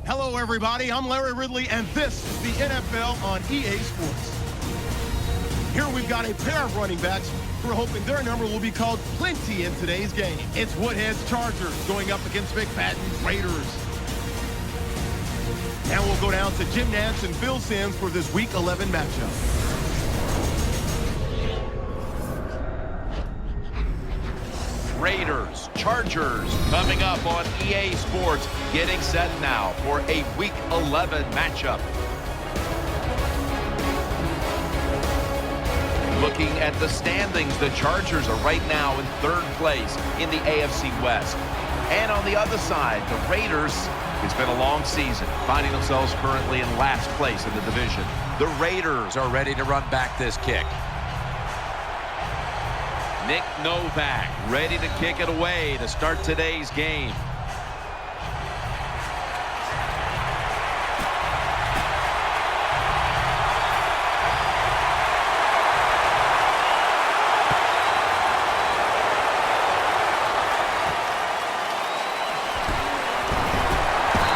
Hello, everybody. I'm Larry Ridley, and this is the NFL on EA Sports. Here we've got a pair of running backs. We're hoping their number will be called plenty in today's game. It's Woodhead's Chargers going up against McFadden's Raiders. Now we'll go down to Jim Nantz and Phil Simms for this Week 11 matchup. Raiders, Chargers, coming up on EA Sports, getting set now for a Week 11 matchup. Looking at the standings, the Chargers are right now in third place in the AFC West. And on the other side, the Raiders, it's been a long season, finding themselves currently in last place in the division. The Raiders are ready to run back this kick. Nick Novak ready to kick it away to start today's game.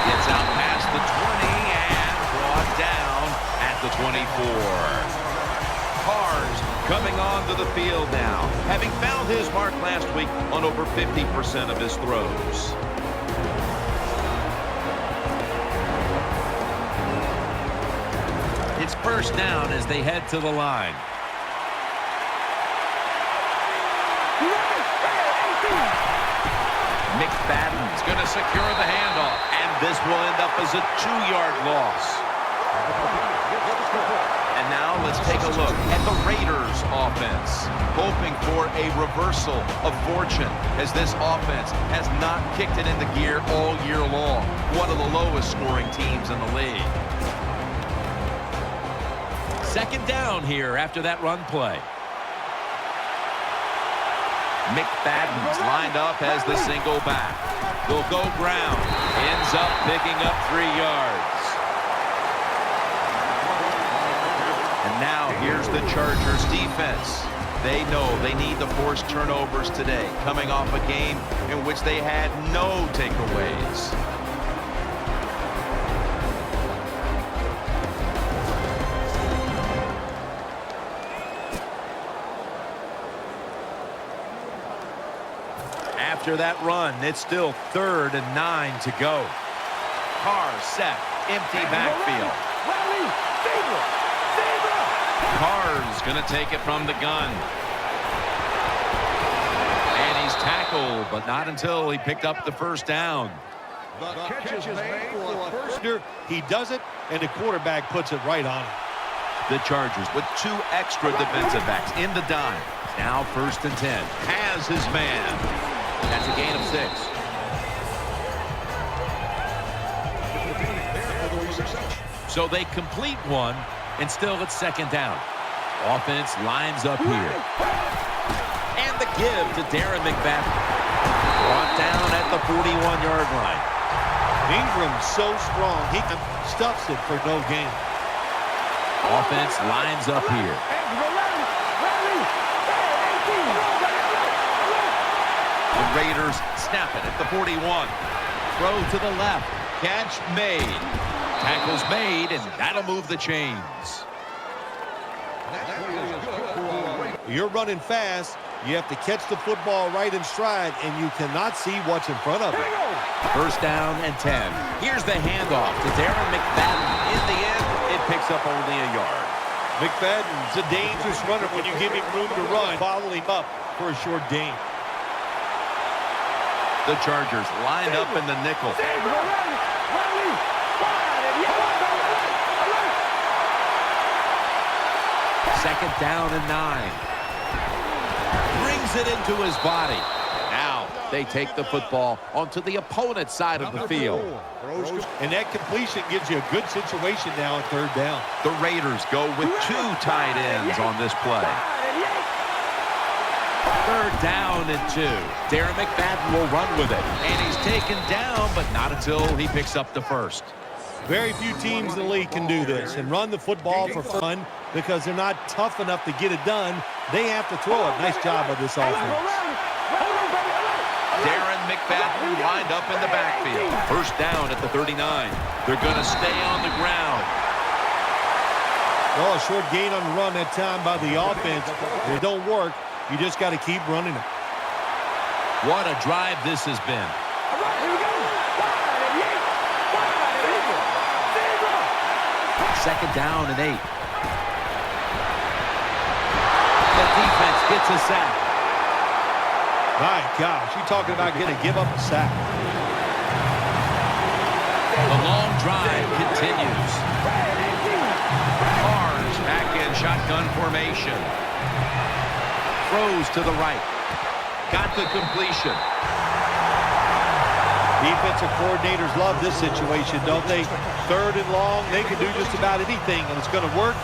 Gets out past the 20 and brought down at the 24. Carr's coming onto the field now, having found his mark last week on over 50% of his throws. It's first down as they head to the line. McFadden's going to secure the handoff, and this will end up as a 2-yard loss. And now let's take a look at the Raiders offense, hoping for a reversal of fortune as this offense has not kicked it into gear all year long. One of the lowest scoring teams in the league. Second down here after that run play. McFadden's lined up as the single back. They'll go ground. Ends up picking up 3 yards. And now here's the Chargers defense. They know they need to force turnovers today, coming off a game in which they had no takeaways. After that run, it's still 3rd and 9 to go. Carr set, empty backfield. Carr's going to take it from the gun. And he's tackled, but not until he picked up the first down. The catch is made for a firster. He does it, and the quarterback puts it right on him. The Chargers with 2 extra defensive backs in the dime. Now 1st and 10. Has his man. That's a gain of 6. So they complete one, and still it's 2nd down. Offense lines up here. And the give to Darren McFadden. Brought down at the 41-yard line. Ingram's so strong, he stuffs it for no gain. Offense lines up here. The Raiders snap it at the 41. Throw to the left. Catch made. Tackle's made, and that'll move the chains. You're running fast. You have to catch the football right in stride, and you cannot see what's in front of you. 1st down and 10. Here's the handoff to Darren McFadden. In the end, it picks up only a yard. McFadden's a dangerous runner when you give him room to run. Follow him up for a short gain. The Chargers lined up in the nickel. 2nd down and 9. Brings it into his body. Now they take the football onto the opponent's side of the field. And that completion gives you a good situation now on 3rd down. The Raiders go with 2 tight ends on this play. 3rd down and 2. Darren McFadden will run with it. And he's taken down, but not until he picks up the 1st. Very few teams in the league can do this and run the football for fun because they're not tough enough to get it done. They have to throw it. Nice job of this offense. Darren McFadden lined up in the backfield. 1st down at the 39. They're going to stay on the ground. Well, a short gain on the run that time by the offense. If it don't work, you just got to keep running it. What a drive this has been. All right, here we go. 2nd down and 8. The defense gets a sack. My gosh, you're talking about getting to give up a sack. The long drive continues. Carr's back in shotgun formation. Throws to the right. Got the completion. Defensive coordinators love this situation, don't they? 3rd and long, they can do just about anything, and it's going to work,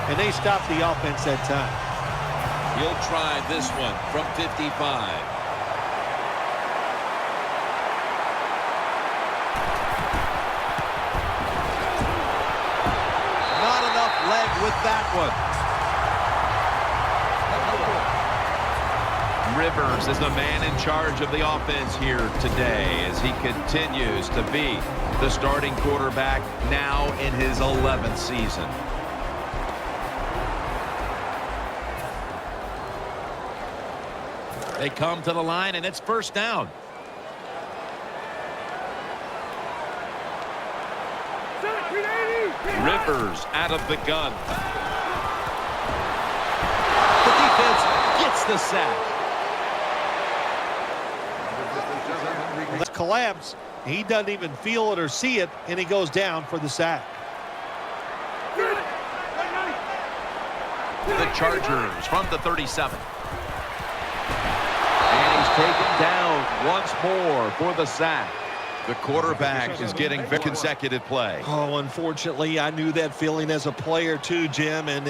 and they stop the offense that time. He'll try this one from 55. Not enough leg with that one. Rivers is the man in charge of the offense here today as he continues to be the starting quarterback now in his 11th season. They come to the line, and it's 1st down. Rivers out of the gun. The defense gets the sack. Let's collapse. He doesn't even feel it or see it, and he goes down for the sack. The Chargers from the 37. And he's taken down once more for the sack. The quarterback is getting consecutive play. Oh, unfortunately, I knew that feeling as a player too, Jim, and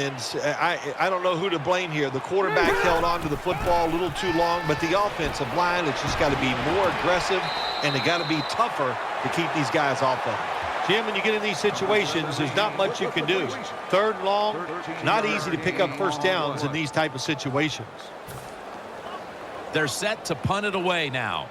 I don't know who to blame here. The quarterback held on to the football a little too long, but the offensive line has just got to be more aggressive, and they got to be tougher to keep these guys off of it. Jim, when you get in these situations, there's not much you can do. 3rd and long, not easy to pick up 1st downs in these type of situations. They're set to punt it away now.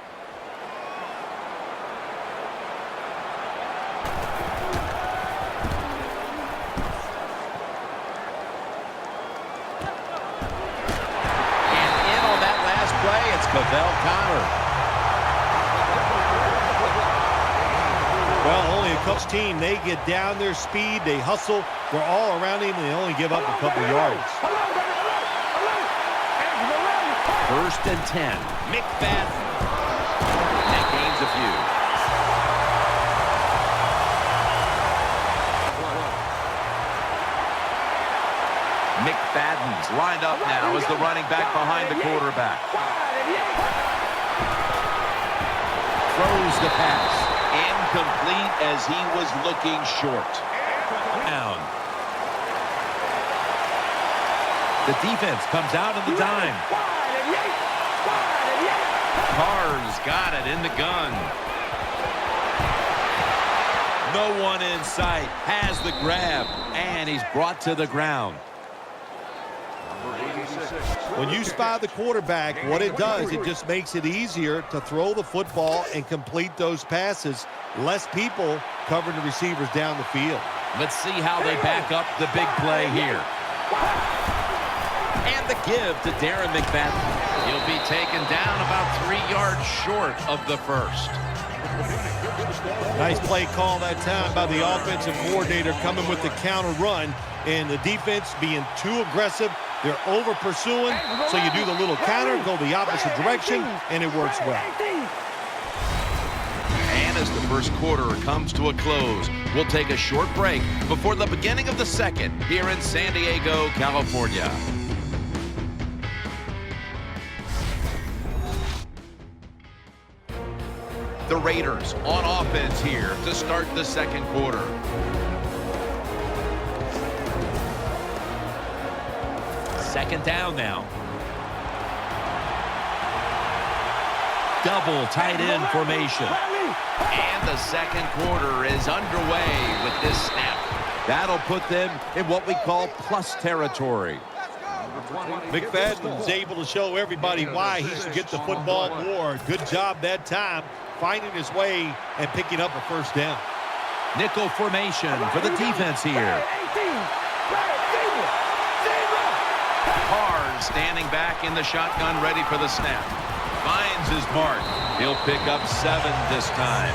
Well, only a coach team, they get down their speed, they hustle, they're all around him, and they only give up a couple yards. 1st and 10. McFadden. That gains a few. McFadden's lined up now as the running back behind the quarterback. Throws the pass. Incomplete as he was looking short. Down. The defense comes out in the dime. Carr's got it in the gun. No one in sight. Has the grab. And he's brought to the ground. When you spy the quarterback, what it does, it just makes it easier to throw the football and complete those passes. Less people covering the receivers down the field. Let's see how they back up the big play here. And the give to Darren McFadden. He'll be taken down about 3 yards short of the 1st. Nice play call that time by the offensive coordinator coming with the counter run, and the defense being too aggressive. They're over pursuing, so you do the little counter, go the opposite direction, and it works well. And as the 1st quarter comes to a close, we'll take a short break before the beginning of the 2nd here in San Diego, California. The Raiders on offense here to start the 2nd quarter. Second down now. Double tight end formation. And the 2nd quarter is underway with this snap. That'll put them in what we call plus territory. McFadden's able to show everybody why he should get the football more. Good job that time, finding his way and picking up a 1st down. Nickel formation for the defense here. Carr standing back in the shotgun, ready for the snap. Finds his mark. He'll pick up 7 this time.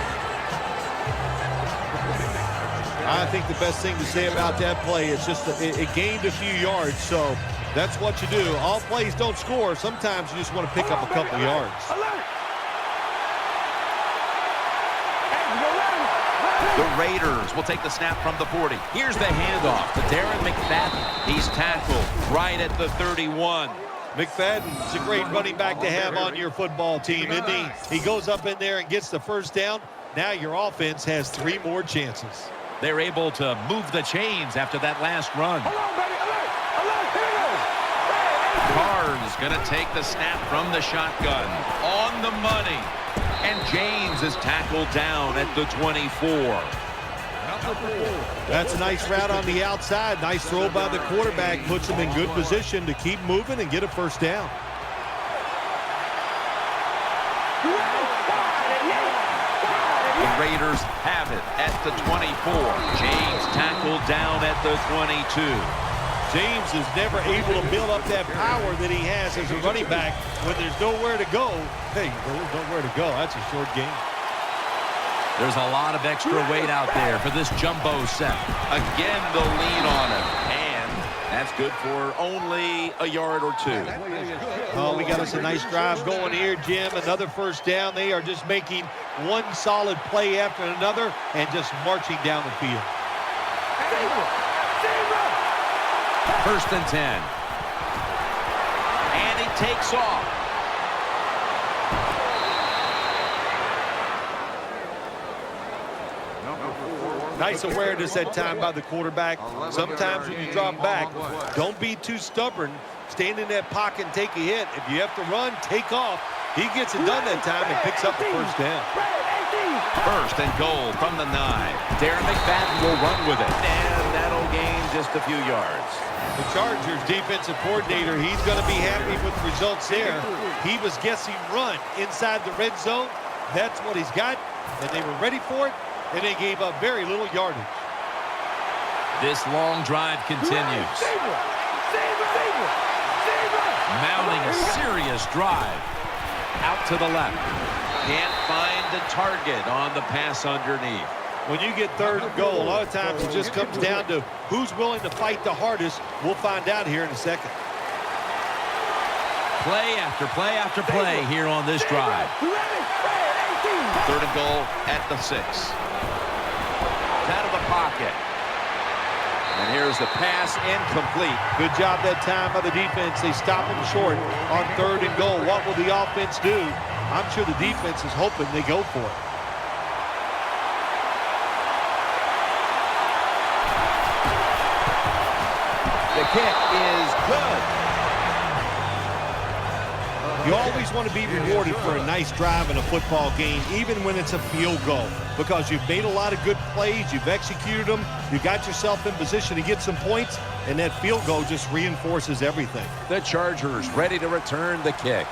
I think the best thing to say about that play is just it gained a few yards, so that's what you do. All plays don't score. Sometimes you just want to pick up a couple yards. The Raiders will take the snap from the 40. Here's the handoff to Darren McFadden. He's tackled right at the 31. McFadden's a great running back to have on your football team, isn't he? He goes up in there and gets the first down. Now your offense has 3 more chances. They're able to move the chains after that last run. Carr's going to take the snap from the shotgun. On the money. And James is tackled down at the 24. That's a nice route on the outside. Nice throw by the quarterback. Puts him in good position to keep moving and get a first down. The Raiders have it at the 24. James tackled down at the 22. James is never able to build up that power that he has as a running back when there's nowhere to go. Hey, there's nowhere to go. That's a short game. There's a lot of extra weight out there for this jumbo set. Again, the lead on it. And that's good for only a yard or 2. Oh, we got us a nice drive going here, Jim. Another first down. They are just making one solid play after another and just marching down the field. 1st and 10. And he takes off. Nice awareness that time by the quarterback. Sometimes when you drop back, don't be too stubborn. Stand in that pocket and take a hit. If you have to run, take off. He gets it done that time and picks up the first down. 1st and goal from the 9. Darren McFadden will run with it. And that'll gain just a few yards. The Chargers defensive coordinator, he's going to be happy with the results there. He was guessing run inside the red zone. That's what he's got, and they were ready for it, and they gave up very little yardage. This long drive continues. Mounting a serious drive. Out to the left. Can't find the target on the pass underneath. When you get 3rd and goal, a lot of times it just comes down to who's willing to fight the hardest. We'll find out here in a second. Play after play after play here on this drive. 3rd and goal at the 6. Out of the pocket. And here's the pass incomplete. Good job that time by the defense. They stop him short on 3rd and goal. What will the offense do? I'm sure the defense is hoping they go for it. The kick is good. You always want to be rewarded for a nice drive in a football game, even when it's a field goal, because you've made a lot of good plays, you've executed them, you got yourself in position to get some points, and that field goal just reinforces everything. The Chargers ready to return the kick.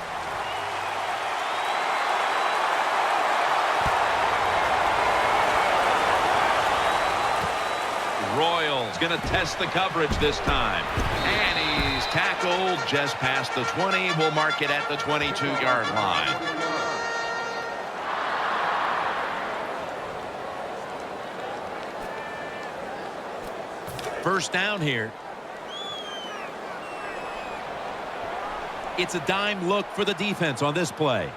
Royals going to test the coverage this time. And he's tackled just past the 20. We'll mark it at the 22-yard line. First down here. It's a dime look for the defense on this play.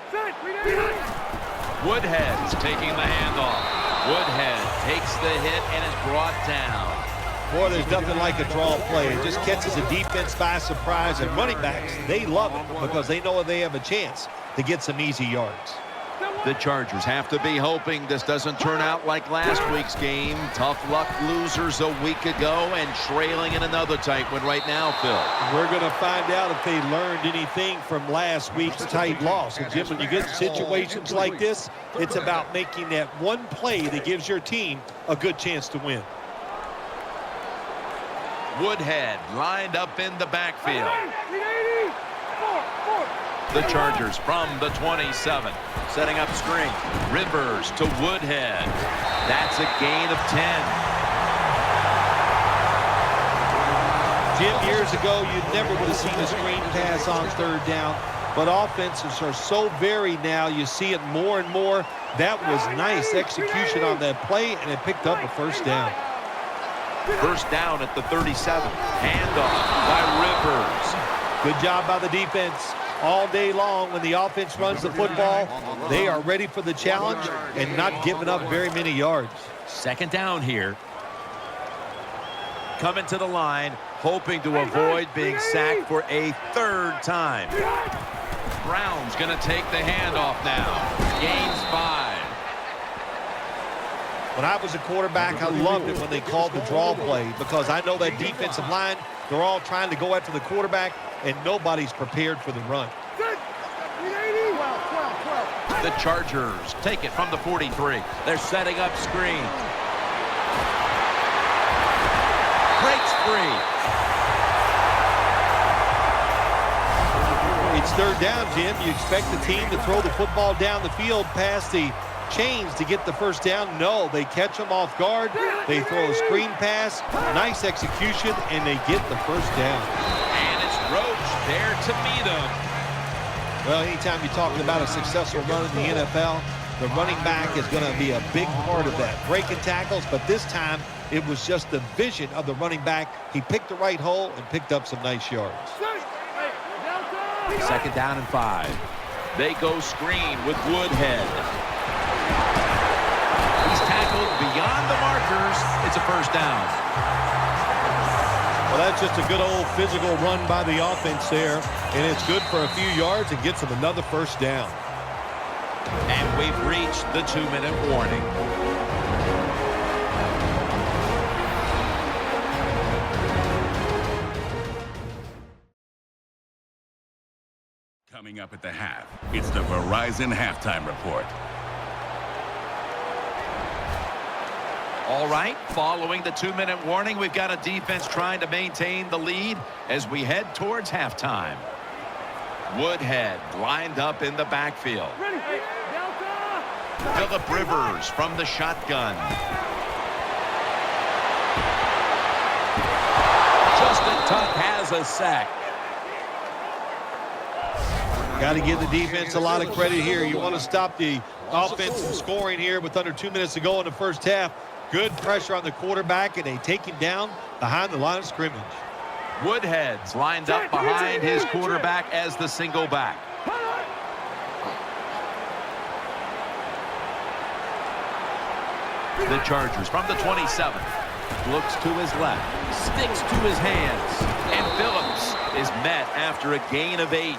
Woodhead's taking the handoff. Woodhead takes the hit and is brought down. Boy, there's nothing like a draw play. It just catches a defense by surprise, and running backs, they love it because they know they have a chance to get some easy yards. The Chargers have to be hoping this doesn't turn out like last week's game. Tough luck losers a week ago and trailing in another tight one right now, Phil. We're going to find out if they learned anything from last week's tight loss. And Jim, when you get situations like this, it's about making that one play that gives your team a good chance to win. Woodhead lined up in the backfield. The Chargers from the 27. Setting up screen. Rivers to Woodhead. That's a gain of 10. Jim, years ago, you never would have seen a screen pass on third down. But offenses are so varied now. You see it more and more. That was nice execution on that play, and it picked up a first down. First down at the 37. Handoff by Rivers. Good job by the defense. All day long when the offense runs the football, they are ready for the challenge and not giving up very many yards. Second down here. Coming to the line, hoping to avoid being sacked for a third time. Brown's going to take the handoff now. Gains 5. When I was a quarterback, I loved it when they called the draw play because I know that defensive line, they're all trying to go after the quarterback, and nobody's prepared for the run. The Chargers take it from the 43. They're setting up screen. Breaks free. It's third down, Jim. You expect the team to throw the football down the field past the chains to get the first down. No, they catch them off guard. They throw a screen pass. Nice execution, and they get the first down. And it's Roach there to meet him. Well, anytime you're talking about a successful run in the NFL, the running back is going to be a big part of that. Breaking tackles, but this time it was just the vision of the running back. He picked the right hole and picked up some nice yards. Second down and 5. They go screen with Woodhead. He's tackled beyond the markers. It's a first down. Well, that's just a good old physical run by the offense there, and it's good for a few yards and gets them another first down. And we've reached the 2-minute warning. Coming up at the half, it's the Verizon Halftime Report. All right, following the 2-minute warning, we've got a defense trying to maintain the lead as we head towards halftime. Woodhead lined up in the backfield. Phillip Rivers from the shotgun. Justin Tuck has a sack. Got to give the defense a lot of credit here. You want to stop the offense from scoring here with under 2 minutes to go in the first half. Good pressure on the quarterback, and they take him down behind the line of scrimmage. Woodhead's lined up behind his quarterback as the single back. The Chargers from the 27. Looks to his left. Sticks to his hands. And Phillips is met after a gain of 8.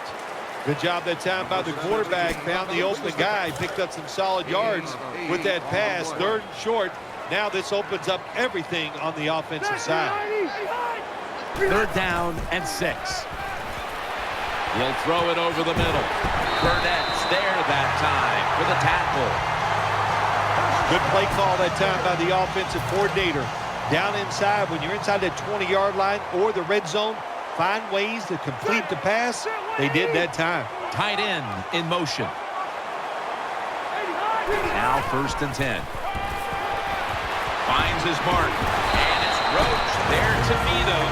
Good job that time by the quarterback. Found the open guy. Picked up some solid yards with that pass. Third and short. Now this opens up everything on the offensive side. Third down and 6. He'll throw it over the middle. Burnett's there that time for the tackle. Good play call that time by the offensive coordinator. Down inside, when you're inside that 20-yard line or the red zone, find ways to complete the pass. They did that time. Tight end in motion. Now first and 10. Finds his mark. And it's Roach there to meet him.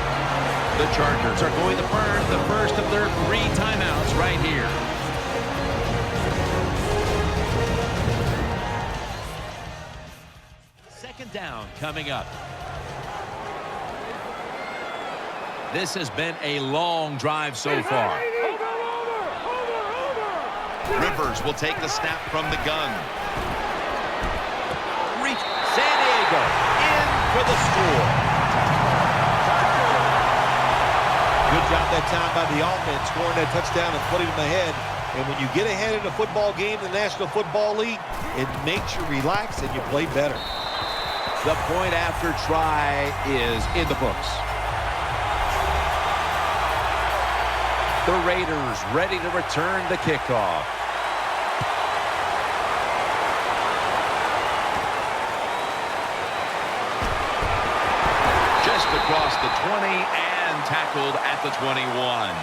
The Chargers are going to burn the first of their 3 timeouts right here. Second down coming up. This has been a long drive so far. Rivers will take the snap from the gun. San Diego in for the score. Good job that time by the offense, scoring that touchdown and putting them ahead. And when you get ahead in a football game in the National Football League, it makes you relax and you play better. The point after try is in the books. The Raiders ready to return the kickoff. Just across the 20 and tackled at the 21.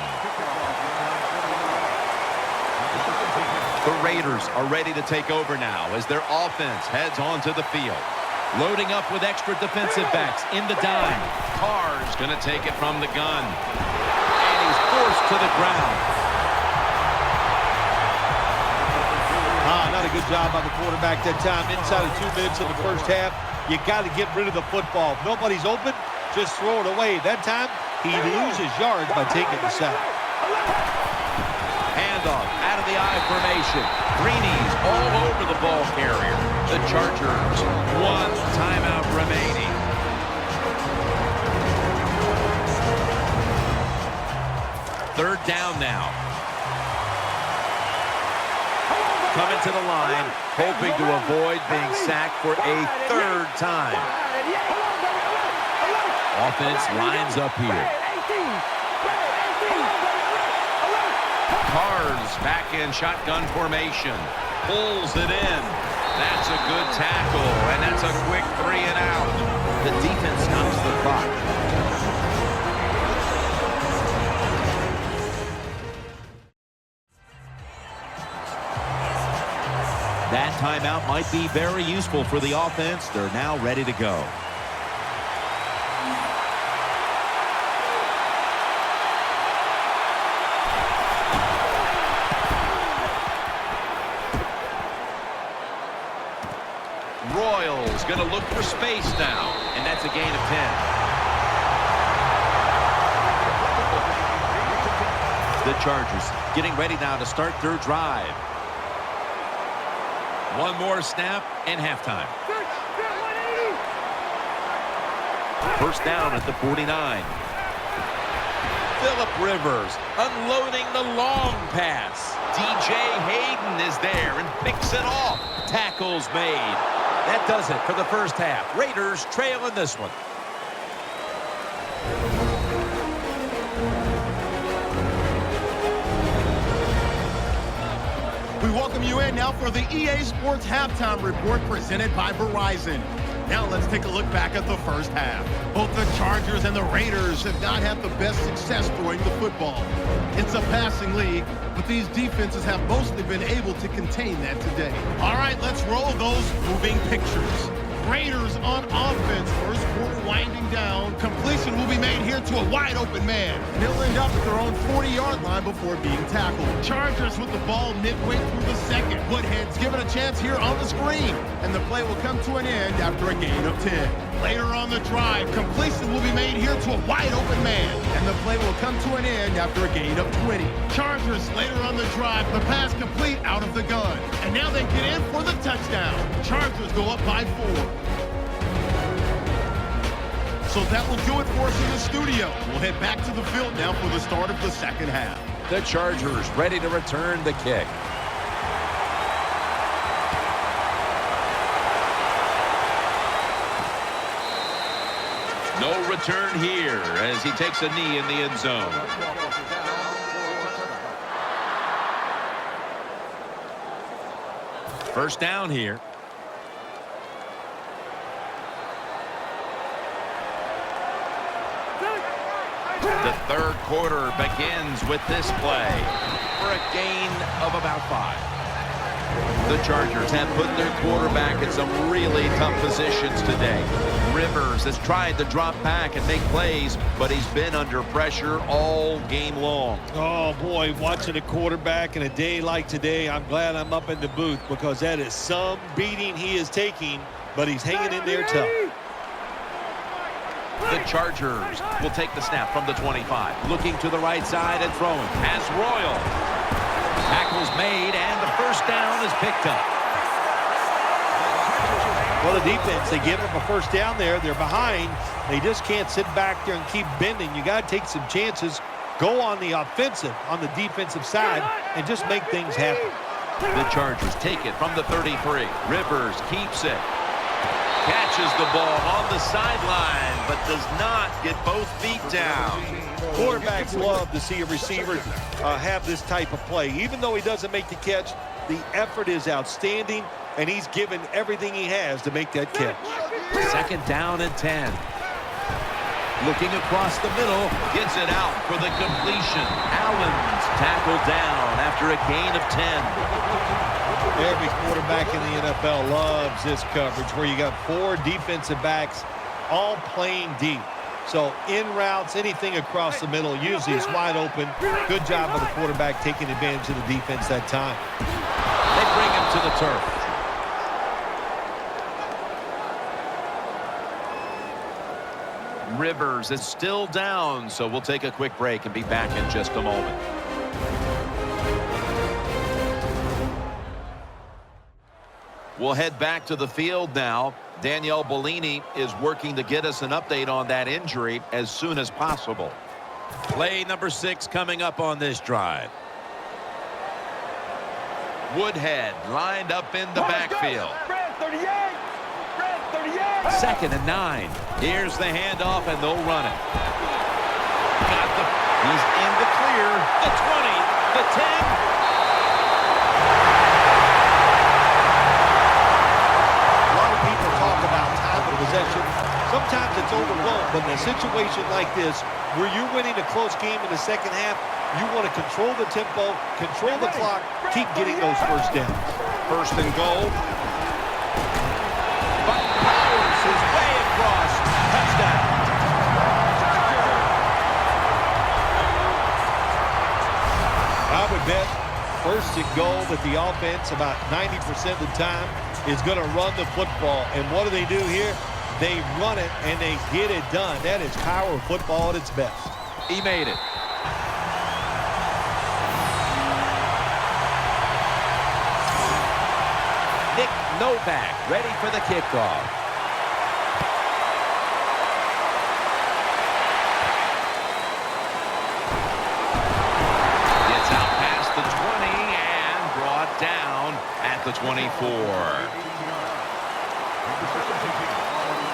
The Raiders are ready to take over now as their offense heads onto the field. Loading up with extra defensive backs in the dime. Carr's going to take it from the gun. And he's forced to the ground. Not a good job by the quarterback that time. Inside of 2 minutes in the first half, you got to get rid of the football. If nobody's open, just throw it away. That time, he loses yards by taking the sack. Handoff out of the I formation. Greenies all over the ball carrier. The Chargers, 1 timeout remaining. Third down now. Coming to the line, hoping to avoid being sacked for a 3rd time. Offense lines up here. Carr's back in shotgun formation. Pulls it in. That's a good tackle, and that's a quick 3 and out. The defense stops the clock. That timeout might be very useful for the offense. They're now ready to go. Royals going to look for space now, and that's a gain of 10. The Chargers getting ready now to start their drive. One more snap and halftime. First down at the 49. Phillip Rivers unloading the long pass. DJ Hayden is there and picks it off. Tackles made. That does it for the first half. Raiders trail in this one. We welcome you in now for the EA Sports Halftime Report presented by Verizon. Now let's take a look back at the first half. Both the Chargers and the Raiders have not had the best success throwing the football. It's a passing league, but these defenses have mostly been able to contain that today. All right, let's roll those moving pictures. Raiders on offense. First quarter winding down. Completion will be made here to a wide open man. And he'll end up at their own 40-yard line before being tackled. Chargers with the ball midway through the second. Woodhead's given a chance here on the screen. And the play will come to an end after a gain of 10. Later on the drive, completion will be made here to a wide open man. And the play will come to an end after a gain of 20. Chargers later on the drive, the pass complete out of the gun. And now they get in for the touchdown. Chargers go up by 4. So that will do it for us in the studio. We'll head back to the field now for the start of the second half. The Chargers ready to return the kick. No return here as he takes a knee in the end zone. First down here. The third quarter begins with this play for a gain of about 5. The Chargers have put their quarterback in some really tough positions today. Rivers has tried to drop back and make plays, but he's been under pressure all game long. Oh, boy, watching a quarterback in a day like today, I'm glad I'm up in the booth because that is some beating he is taking, but he's hanging in there tough. The Chargers will take the snap from the 25. Looking to the right side and throwing. Has Royal. Tackles made, and the first down is picked up. Well, the defense, they give up a first down there. They're behind. They just can't sit back there and keep bending. You got to take some chances. Go on the offensive, on the defensive side, and just make things happen. The Chargers take it from the 33. Rivers keeps it. Catches the ball on the sideline, but does not get both feet down. Quarterbacks love to see a receiver have this type of play. Even though he doesn't make the catch, the effort is outstanding, and he's given everything he has to make that catch. Second down and 10. Looking across the middle, gets it out for the completion. Allen's tackled down after a gain of 10. in the NFL loves this coverage where you got 4 defensive backs all playing deep. So in routes, anything across the middle, usually it's wide open. Good job by the quarterback taking advantage of the defense that time. They bring him to the turf. Rivers is still down, so we'll take a quick break and be back in just a moment. We'll head back to the field now. Danielle Bellini is working to get us an update on that injury as soon as possible. Play number 6 coming up on this drive. Woodhead lined up in the backfield. 2nd and 9. Here's the handoff, and they'll run it. He's in the clear. The 20, the 10. A lot of people talk about time of possession. Sometimes it's overblown, but in a situation like this, where you're winning a close game in the second half, you want to control the tempo, control the clock, keep getting those first downs. 1st and goal. Powers is way across. Touchdown. I would bet 1st and goal that the offense about 90% of the time is going to run the football. And what do they do here? They run it and they get it done. That is power football at its best. He made it. Nick Novak ready for the kickoff. Gets out past the 20 and brought down at the 24.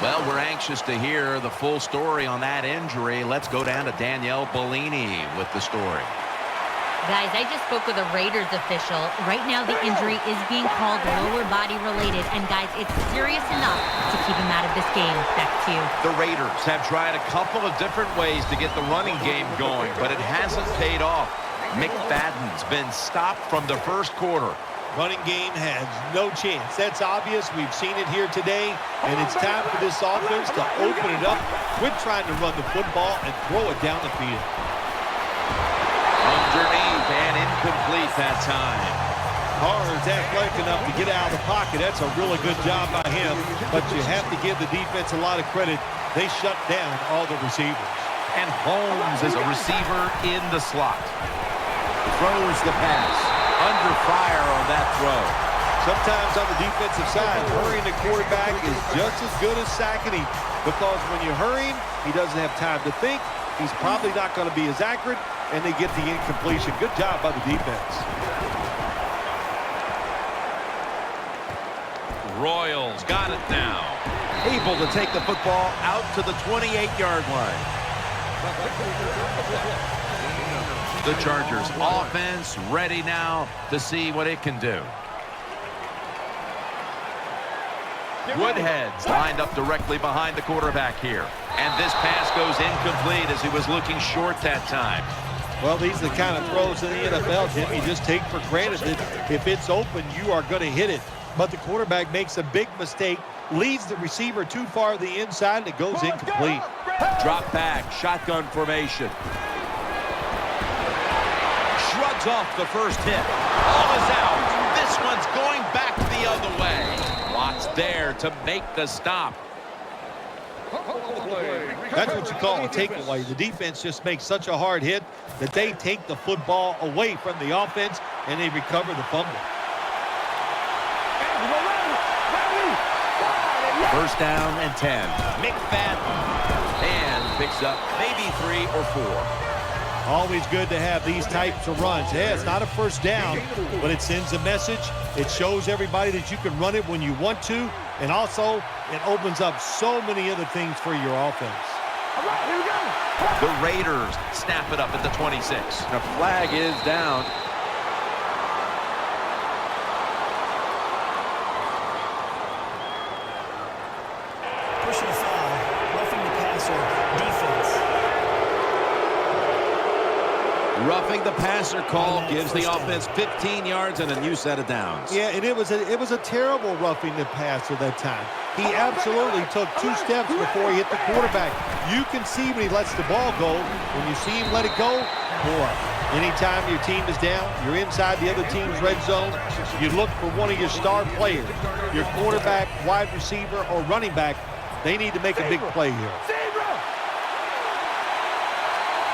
Well, we're anxious to hear the full story on that injury. Let's go down to Danielle Bellini with the story. Guys, I just spoke with a Raiders official. Right now, the injury is being called lower body related. And, guys, it's serious enough to keep him out of this game. Back to you. The Raiders have tried a couple of different ways to get the running game going, but it hasn't paid off. McFadden's been stopped from the first quarter. Running game has no chance. That's obvious. We've seen it here today. And it's time for this offense to open it up. Quit trying to run the football and throw it down the field. Underneath and incomplete that time. Carr is athletic enough to get out of the pocket. That's a really good job by him. But you have to give the defense a lot of credit. They shut down all the receivers. And Holmes is a receiver in the slot. Throws the pass. Under fire on that throw. Sometimes on the defensive side, hurrying the quarterback is just as good as sacking him. Because when you hurry him, he doesn't have time to think. He's probably not going to be as accurate, and they get the incompletion. Good job by the defense. Royals got it now. Able to take the football out to the 28-yard line. The Chargers offense ready now to see what it can do. Woodhead's lined up directly behind the quarterback here. And this pass goes incomplete as he was looking short that time. Well, these are the kind of throws in the NFL, Jim, you just take for granted that if it's open, you are going to hit it. But the quarterback makes a big mistake, leads the receiver too far to the inside, and it goes incomplete. Drop back, shotgun formation. Shrugs off the first hit. Ball is out. This one's going back the other way. Watt's there to make the stop. That's what you call a takeaway. The defense just makes such a hard hit that they take the football away from the offense and they recover the fumble. First down and 10. McFadden. And picks up maybe 3 or 4. Always good to have these types of runs. Yeah, it's not a first down, but it sends a message. It shows everybody that you can run it when you want to, and also it opens up so many other things for your offense. All right, here we go. The Raiders snap it up at the 26. The flag is down. Pushing a foul, roughing the passer, defense. Roughing the passer call gives the offense 15 yards and a new set of downs. Yeah, and it was a terrible roughing the passer that time. He absolutely took 2 steps before he hit the quarterback. You can see when he lets the ball go. When you see him let it go, boy, anytime your team is down, you're inside the other team's red zone, you look for one of your star players, your quarterback, wide receiver, or running back. They need to make a big play here.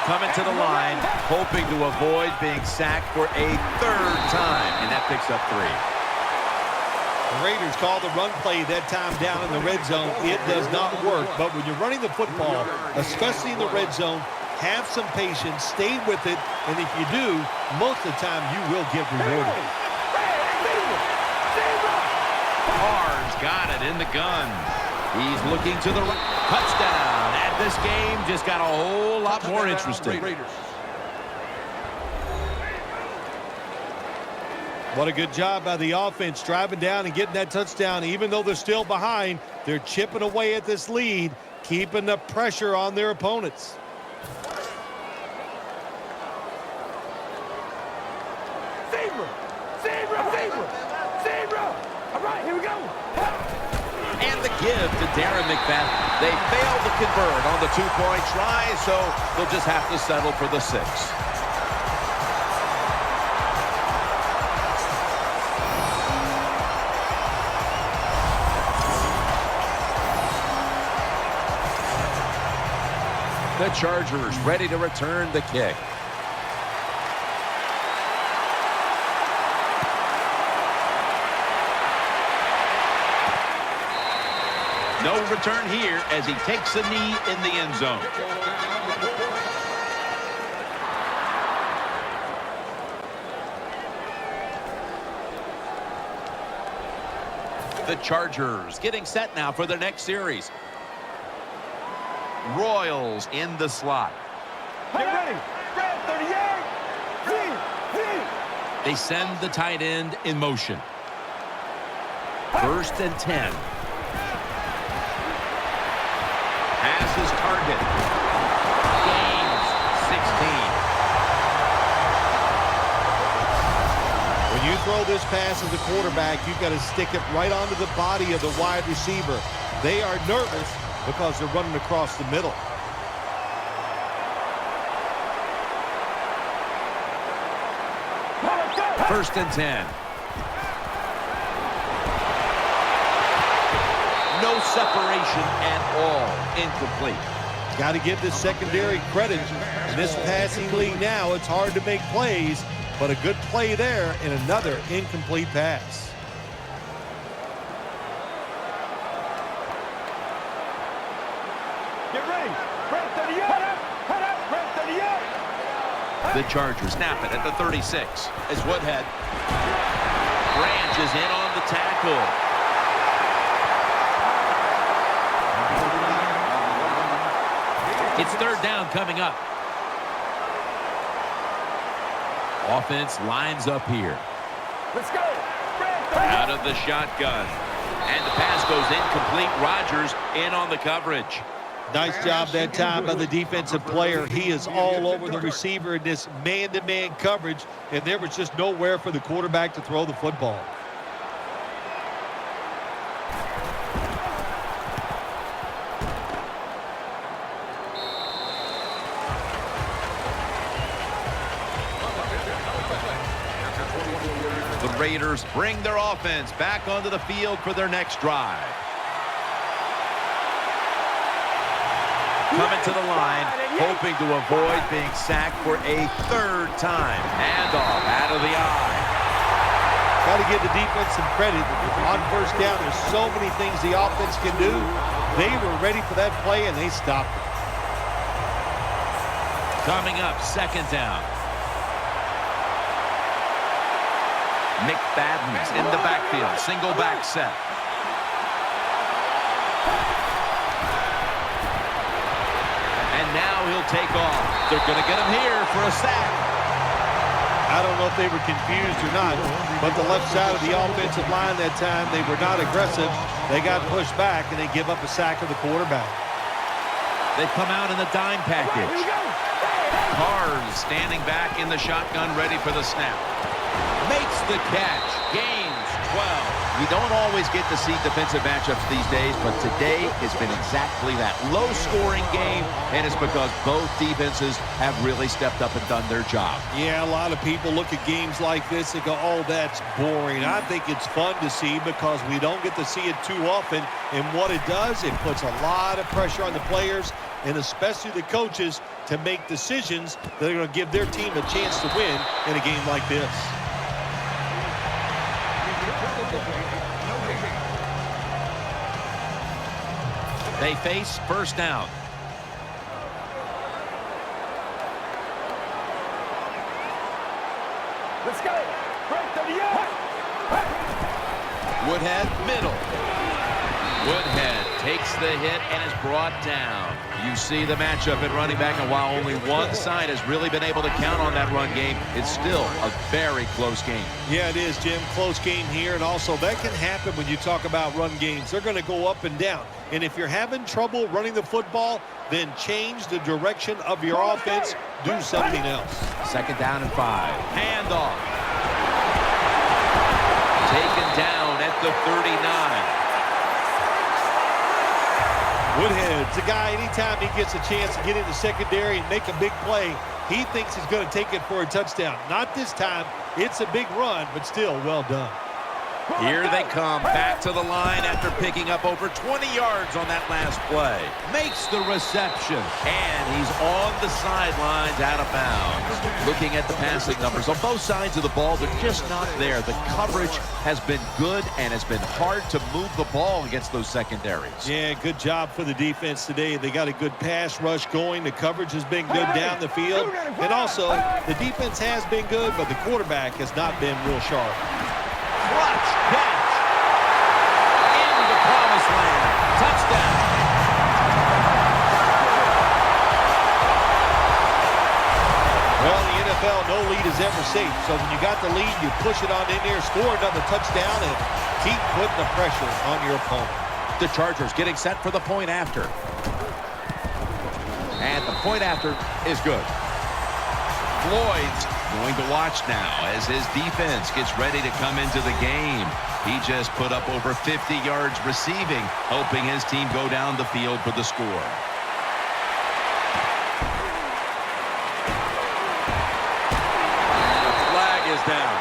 Coming to the line, hoping to avoid being sacked for a 3rd time, and that picks up 3. The Raiders call the run play that time down in the red zone. It does not work, but when you're running the football, especially in the red zone, have some patience, stay with it, and if you do, most of the time you will get rewarded. Carr's got it in the gun. He's looking to the right. Touchdown. And this game just got a whole lot more interesting. What a good job by the offense driving down and getting that touchdown. Even though they're still behind, they're chipping away at this lead, keeping the pressure on their opponents. All right, here we go. And the give to Darren McFadden. They failed to convert on the 2-point try, so they'll just have to settle for the 6. The Chargers ready to return the kick. No return here as he takes a knee in the end zone. The Chargers getting set now for their next series. Royals in the slot. Get ready. 38. They send the tight end in motion. 1st and 10. Pass his target. Gains 16. When you throw this pass as a quarterback, you've got to stick it right onto the body of the wide receiver. They are nervous because they're running across the middle. First and 10. No separation at all. Incomplete. Got to give this secondary credit. In this passing league now, it's hard to make plays, but a good play there and another incomplete pass. Get ready. Brett 38. Head up. Brett 38. The Chargers snap it at the 36 as Woodhead. Branch is in on the tackle. It's 3rd down coming up. Offense lines up here. Let's go. Out of the shotgun. And the pass goes incomplete. Rodgers in on the coverage. Nice job that time by the defensive player. He is all over the receiver in this man-to-man coverage, and there was just nowhere for the quarterback to throw the football. The Raiders bring their offense back onto the field for their next drive. Coming to the line, hoping to avoid being sacked for a 3rd time. Handoff out of the eye. Got to give the defense some credit. On 1st down, there's so many things the offense can do. They were ready for that play, and they stopped it. Coming up, 2nd down. McFadden's in the backfield. Single back set. And now he'll take off. They're going to get him here for a sack. I don't know if they were confused or not, but the left side of the offensive line that time, they were not aggressive. They got pushed back, and they give up a sack of the quarterback. They come out in the dime package. Carr is standing back in the shotgun, ready for the snap. Makes the catch. Gains 12. We don't always get to see defensive matchups these days, but today has been exactly that. Low-scoring game, and it's because both defenses have really stepped up and done their job. Yeah, a lot of people look at games like this and go, oh, that's boring. I think it's fun to see because we don't get to see it too often. And what it does, it puts a lot of pressure on the players and especially the coaches to make decisions that are going to give their team a chance to win in a game like this. They face first down. Let's go. Right to the end. Woodhead, middle. Woodhead takes the hit and is brought down. You see the matchup at running back, and while only one side has really been able to count on that run game, it's still a very close game. Yeah, it is, Jim. Close game here, and also that can happen when you talk about run games. They're going to go up and down, and if you're having trouble running the football, then change the direction of your offense. Do something else. Second down and 5. Handoff. Taken down at the 39. Woodhead's a guy, anytime he gets a chance to get in the secondary and make a big play, he thinks he's going to take it for a touchdown. Not this time. It's a big run, but still well done. Here they come back to the line after picking up over 20 yards on that last play. Makes the reception, and he's on the sidelines out of bounds. Looking at the passing numbers on both sides of the ball, they're just not there. The coverage has been good and has been hard to move the ball against those secondaries. Yeah, good job for the defense today. They got a good pass rush going. The coverage has been good down the field. And also, the defense has been good, but the quarterback has not been real sharp. Clutch catch. In the promised land. Touchdown. Well, in the NFL, no lead is ever safe. So when you got the lead, you push it on in there, score another touchdown, and keep putting the pressure on your opponent. The Chargers getting set for the point after. And the point after is good. Floyd's going to watch now as his defense gets ready to come into the game. He just put up over 50 yards receiving, helping his team go down the field for the score. And the flag is down.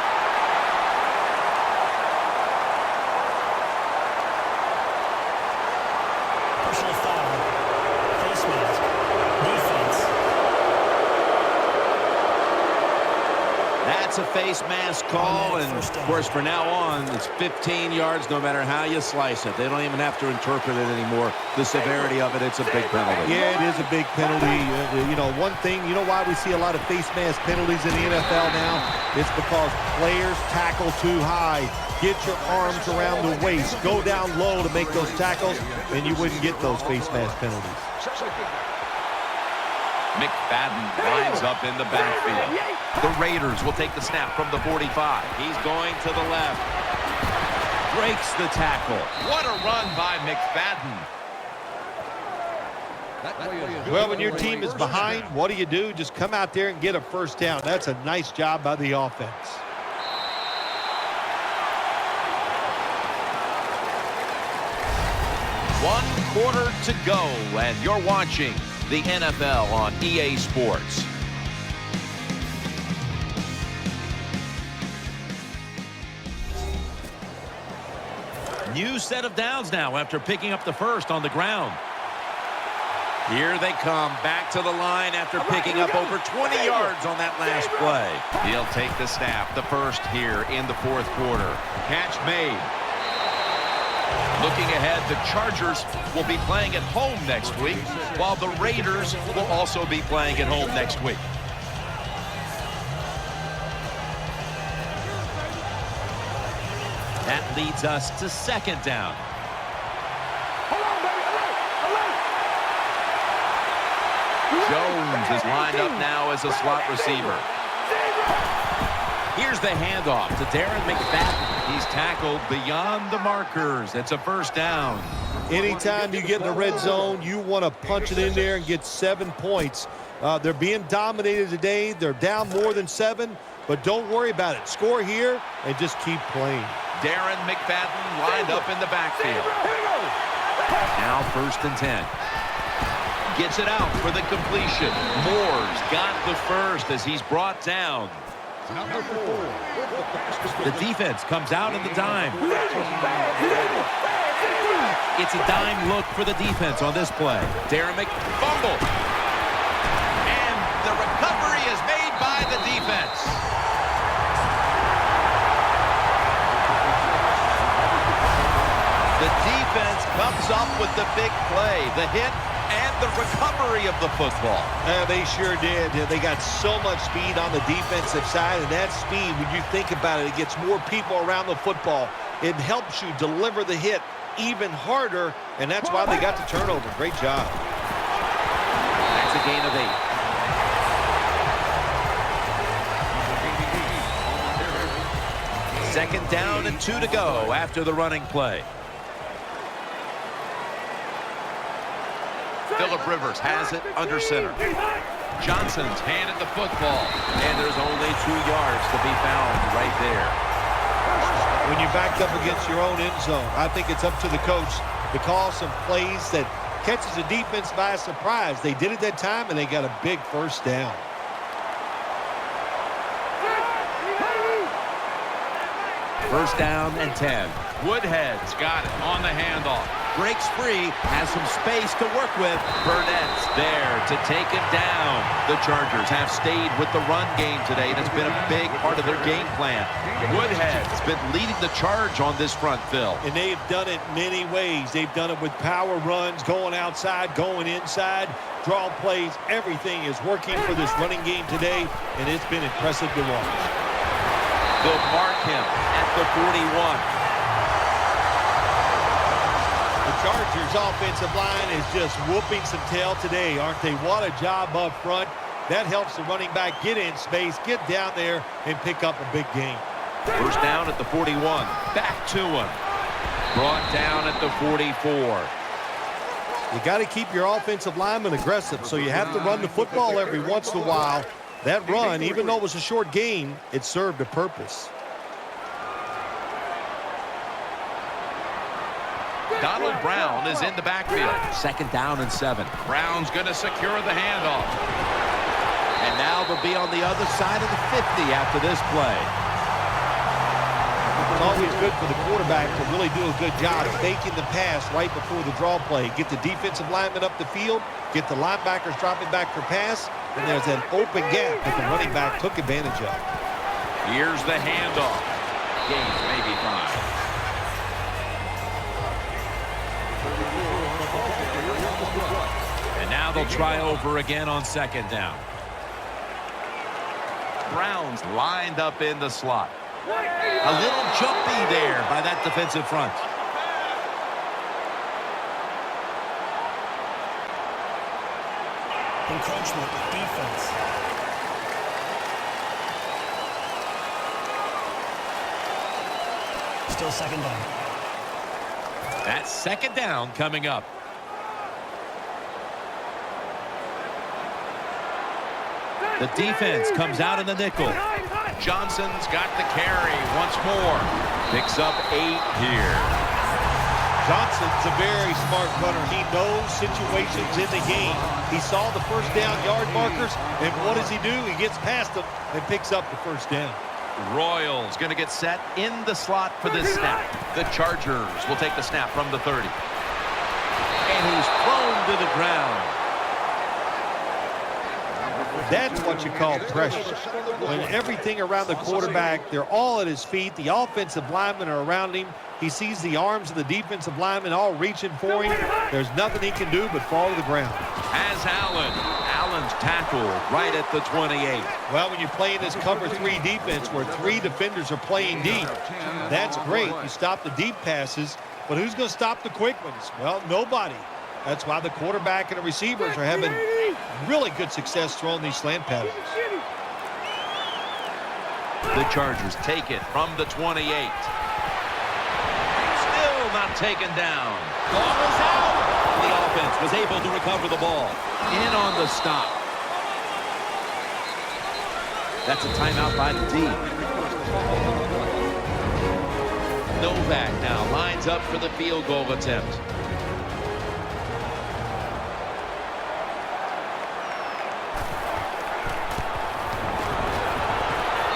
Personal foul. Face mask. Defense. That's a face mask call, and of course from now on it's 15 yards no matter how you slice it. They don't even have to interpret it anymore. The severity of it, it's a big penalty. Yeah, it is a big penalty. You know, one thing, you know why we see a lot of face mask penalties in the NFL now? It's because players tackle too high. Get your arms around the waist. Go down low to make those tackles, and you wouldn't get those face mask penalties. McFadden lines up in the backfield. The Raiders will take the snap from the 45. He's going to the left. Breaks the tackle. What a run by McFadden. Well, when your team is behind, what do? Just come out there and get a first down. That's a nice job by the offense. One quarter to go, and you're watching the NFL on EA Sports. New set of downs now after picking up the first on the ground. Here they come back to the line after picking up over 20 yards on that last play. He'll take the snap, the first here in the fourth quarter. Catch made. Looking ahead, the Chargers will be playing at home next week, while the Raiders will also be playing at home next week. That leads us to second down. Jones is lined up now as a slot receiver. Here's the handoff to Darren McFadden. He's tackled beyond the markers. It's a first down. Anytime you get in the red zone, you want to punch it in there and get 7 points. They're being dominated today. They're down more than 7, but don't worry about it. Score here and just keep playing. Darren McFadden lined up in the backfield. Now 1st and 10. Gets it out for the completion. Moore's got the first as he's brought down. The defense comes out in the dime. It's a dime look for the defense on this play. Darren fumble. And the recovery is made by the defense. The defense comes up with the big play. The hit and the recovery of the football. They sure did. They got so much speed on the defensive side, and that speed, when you think about it, it gets more people around the football. It helps you deliver the hit even harder, and that's why they got the turnover. Great job. That's a gain of 8. Second down and 2 to go after the running play. Phillip Rivers has it under center. Johnson's handed the football, and there's only 2 yards to be found right there. When you're backed up against your own end zone, I think it's up to the coach to call some plays that catches the defense by surprise. They did it that time, and they got a big first down. First down and 10. Woodhead's got it on the handoff. Breaks free, has some space to work with. Burnett's there to take him down. The Chargers have stayed with the run game today, and it's been a big part of their game plan. Woodhead's been leading the charge on this front, Phil. And they've done it many ways. They've done it with power runs, going outside, going inside, draw plays. Everything is working for this running game today, and it's been impressive to watch. They'll mark him at the 41. The Chargers offensive line is just whooping some tail today, aren't they? What a job up front. That helps the running back get in space, get down there, and pick up a big gain. First down at the 41. Back to him. Brought down at the 44. You got to keep your offensive lineman aggressive, so you have to run the football every once in a while. That run, even though it was a short gain, it served a purpose. Donald Brown is in the backfield. Second down and 7. Brown's going to secure the handoff. And now they'll be on the other side of the 50 after this play. It's always good for the quarterback to really do a good job faking the pass right before the draw play. Get the defensive lineman up the field, get the linebackers dropping back for pass, and there's an open gap that the running back took advantage of. Here's the handoff. Gains maybe 5. And now they'll try over again on second down. Brown's lined up in the slot. A little jumpy there by that defensive front. Encroachment, defense. Still second down. That's second down coming up. The defense comes out in the nickel. Johnson's got the carry once more. Picks up 8 here. Johnson's a very smart runner. He knows situations in the game. He saw the first down yard markers, and what does he do? He gets past them and picks up the first down. Royals going to get set in the slot for this snap. The Chargers will take the snap from the 30. And he's thrown to the ground. That's what you call pressure. When everything around the quarterback, they're all at his feet. The offensive linemen are around him. He sees the arms of the defensive linemen all reaching for him. There's nothing he can do but fall to the ground. Has Allen. Allen's tackled right at the 28. Well, when you're playing this cover 3 defense where 3 defenders are playing deep, that's great. You stop the deep passes, but who's going to stop the quick ones? Well, nobody. That's why the quarterback and the receivers are having really good success throwing these slant patterns. The Chargers take it from the 28. Still not taken down. Ball is out. The offense was able to recover the ball. In on the stop. That's a timeout by the D. Novak now lines up for the field goal attempt.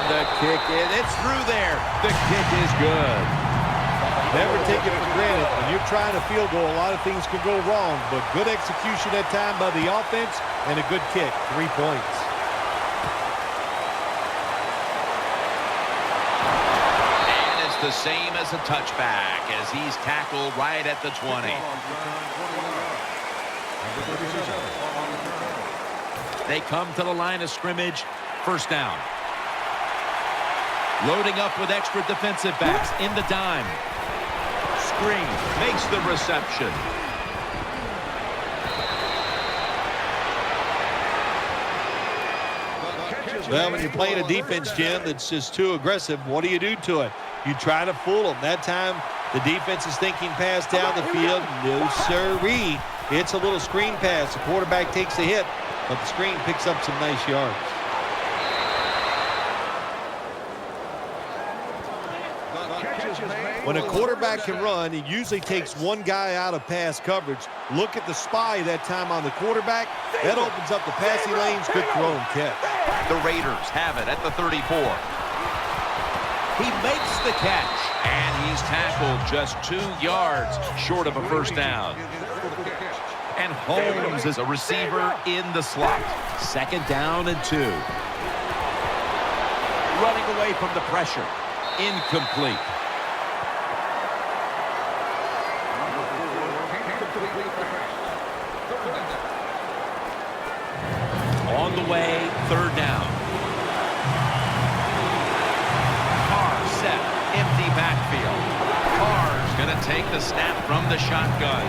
The kick, it's through there. The kick is good. Never take it for granted. When you're trying a field goal, a lot of things can go wrong, but good execution that time by the offense and a good kick. 3 points. And it's the same as a touchback as he's tackled right at the 20. They come to the line of scrimmage. First down. Loading up with extra defensive backs in the dime. Screen makes the reception. Well, when you're playing a defense, Jim, that's just too aggressive, what do you do to it? You try to fool them. That time, the defense is thinking pass down the field. No, sirree. It's a little screen pass. The quarterback takes a hit, but the screen picks up some nice yards. When a quarterback can run, he usually takes one guy out of pass coverage. Look at the spy that time on the quarterback. That opens up the passing lanes. Good throw and catch. The Raiders have it at the 34. He makes the catch, and he's tackled just 2 yards short of a first down. And Holmes is a receiver in the slot. Second down and 2. Running away from the pressure. Incomplete. On the way, third down. Carr set, empty backfield. Carr's going to take the snap from the shotgun.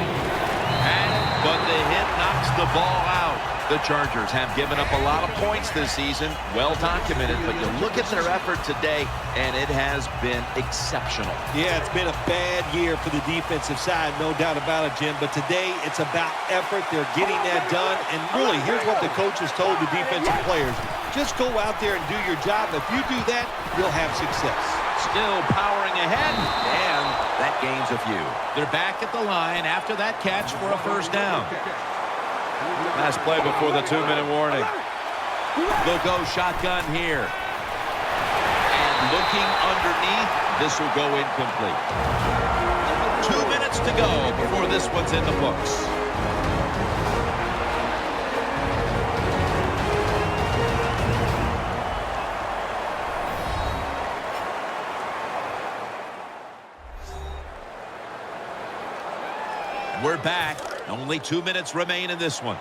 But the hit knocks the ball out. The Chargers have given up a lot of points this season, well documented, but you look at their effort today, and it has been exceptional. Yeah, it's been a bad year for the defensive side, no doubt about it, Jim. But today, it's about effort. They're getting that done. And really, here's what the coaches told the defensive players. Just go out there and do your job. If you do that, you'll have success. Still powering ahead, and that gains a few. They're back at the line after that catch for a first down. Last play before the 2-minute warning. They'll go shotgun here. And looking underneath, this will go incomplete. 2 minutes to go before this one's in the books. We're back. Only 2 minutes remain in this one.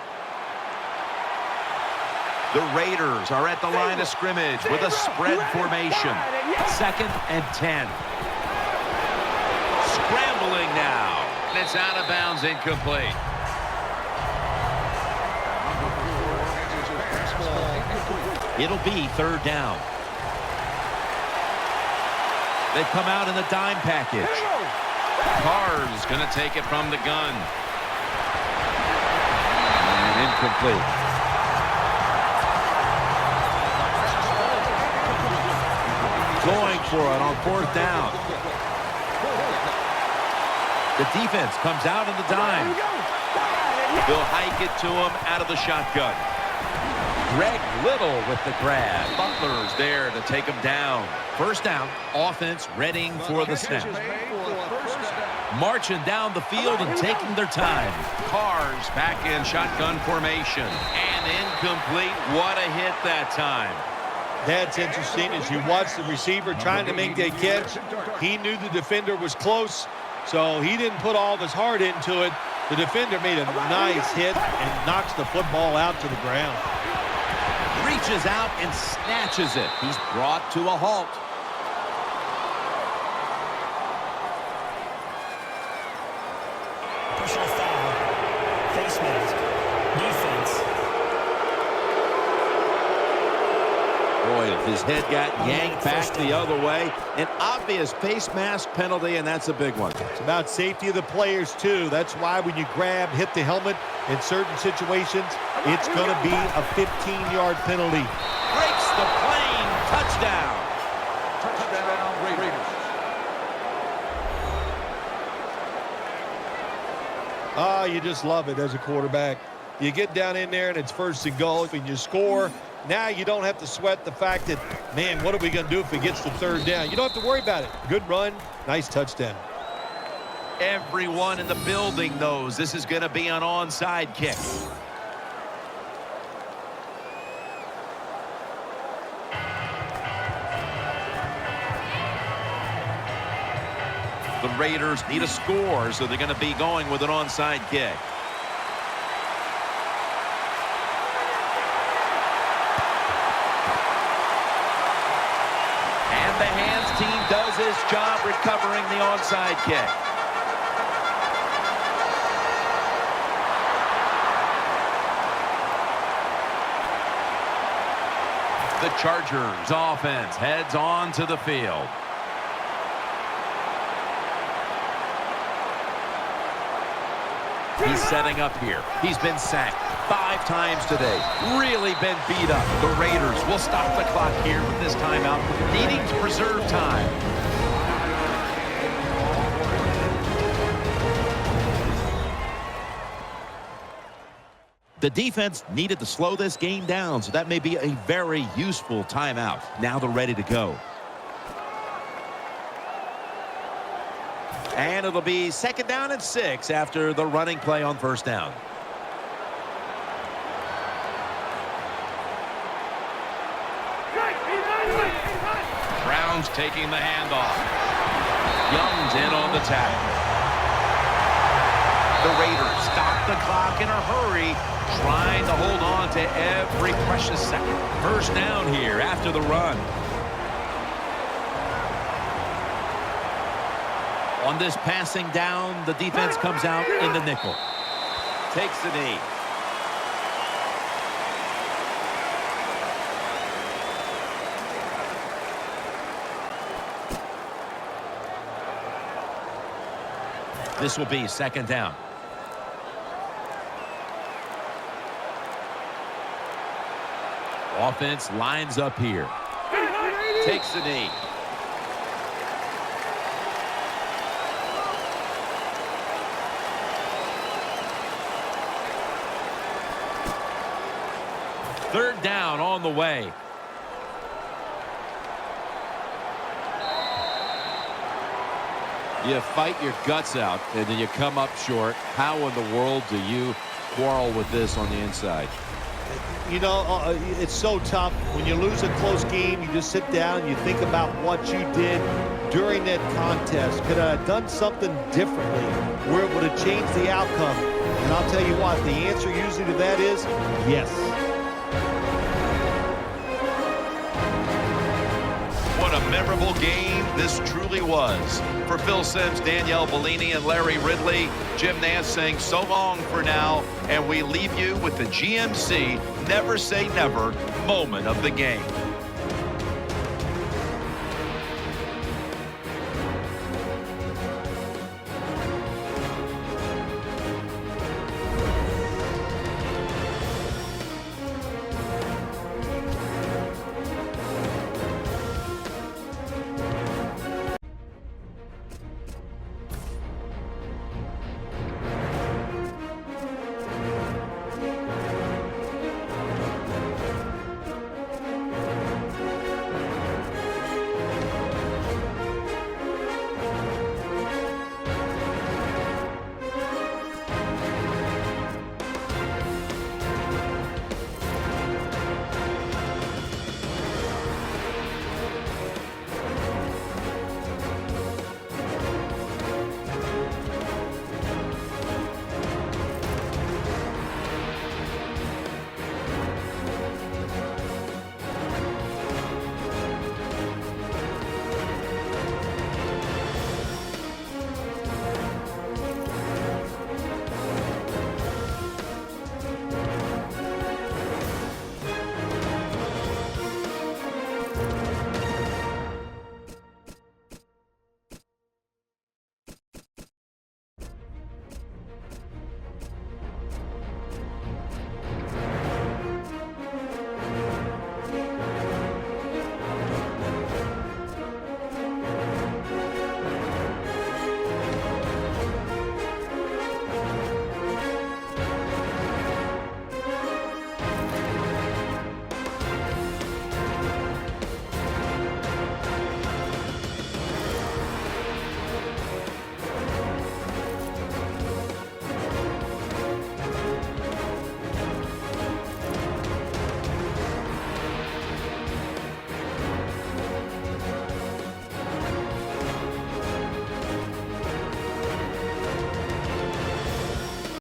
The Raiders are at the line of scrimmage with a spread formation. Second and 10. Scrambling now. And it's out of bounds, incomplete. It'll be third down. They come out in the dime package. Carr's going to take it from the gun. And incomplete. Going for it on fourth down. The defense comes out in the dime. They'll hike it to him out of the shotgun. Greg Little with the grab. Butler's there to take him down. First down, offense readying for the snap. Marching down the field and taking their time. Carr's back in shotgun formation. And incomplete. What a hit that time. That's interesting. As you watch the receiver trying to make that catch, he knew the defender was close, so he didn't put all of his heart into it. The defender made a nice hit and knocks the football out to the ground. Reaches out and snatches it. He's brought to a halt. Personal foul. Face mask. Defense. Boy, if his head got yanked back the other way, an obvious face mask penalty, and that's a big one. It's about safety of the players, too. That's why when you grab, hit the helmet in certain situations, it's going to be a 15-yard penalty. Breaks the plane Touchdown. Touchdown, Raiders. Oh, you just love it as a quarterback. You get down in there and it's first and goal and you score. Now you don't have to sweat the fact that, man, what are we going to do if it gets to third down? You don't have to worry about it. Good run, nice touchdown. Everyone in the building knows this is going to be an onside kick. The Raiders need a score, so they're going to be going with an onside kick. And the hands team does its job recovering the onside kick. The Chargers offense heads on to the field. He's setting up here. He's been sacked 5 times today. Really been beat up. The Raiders will stop the clock here with this timeout, needing to preserve time. The defense needed to slow this game down, so that may be a very useful timeout. Now they're ready to go. And it'll be 2nd down and 6 after the running play on 1st down. Brown's taking the handoff. Young's in on the tackle. The Raiders stop the clock in a hurry, trying to hold on to every precious second. 1st down here after the run. On this passing down, the defense comes out in the nickel. Takes the knee. This will be 2nd down. Offense lines up here. Takes the knee. Third down on the way. You fight your guts out, and then you come up short. How in the world do you quarrel with this on the inside? You know, it's so tough. When you lose a close game, you just sit down and you think about what you did during that contest. Could I have done something differently where it would have changed the outcome? And I'll tell you what, the answer usually to that is yes. What a memorable game this truly was. For Phil Simms, Danielle Bellini, and Larry Ridley, Jim Nance saying so long for now, and we leave you with the GMC Never Say Never moment of the game.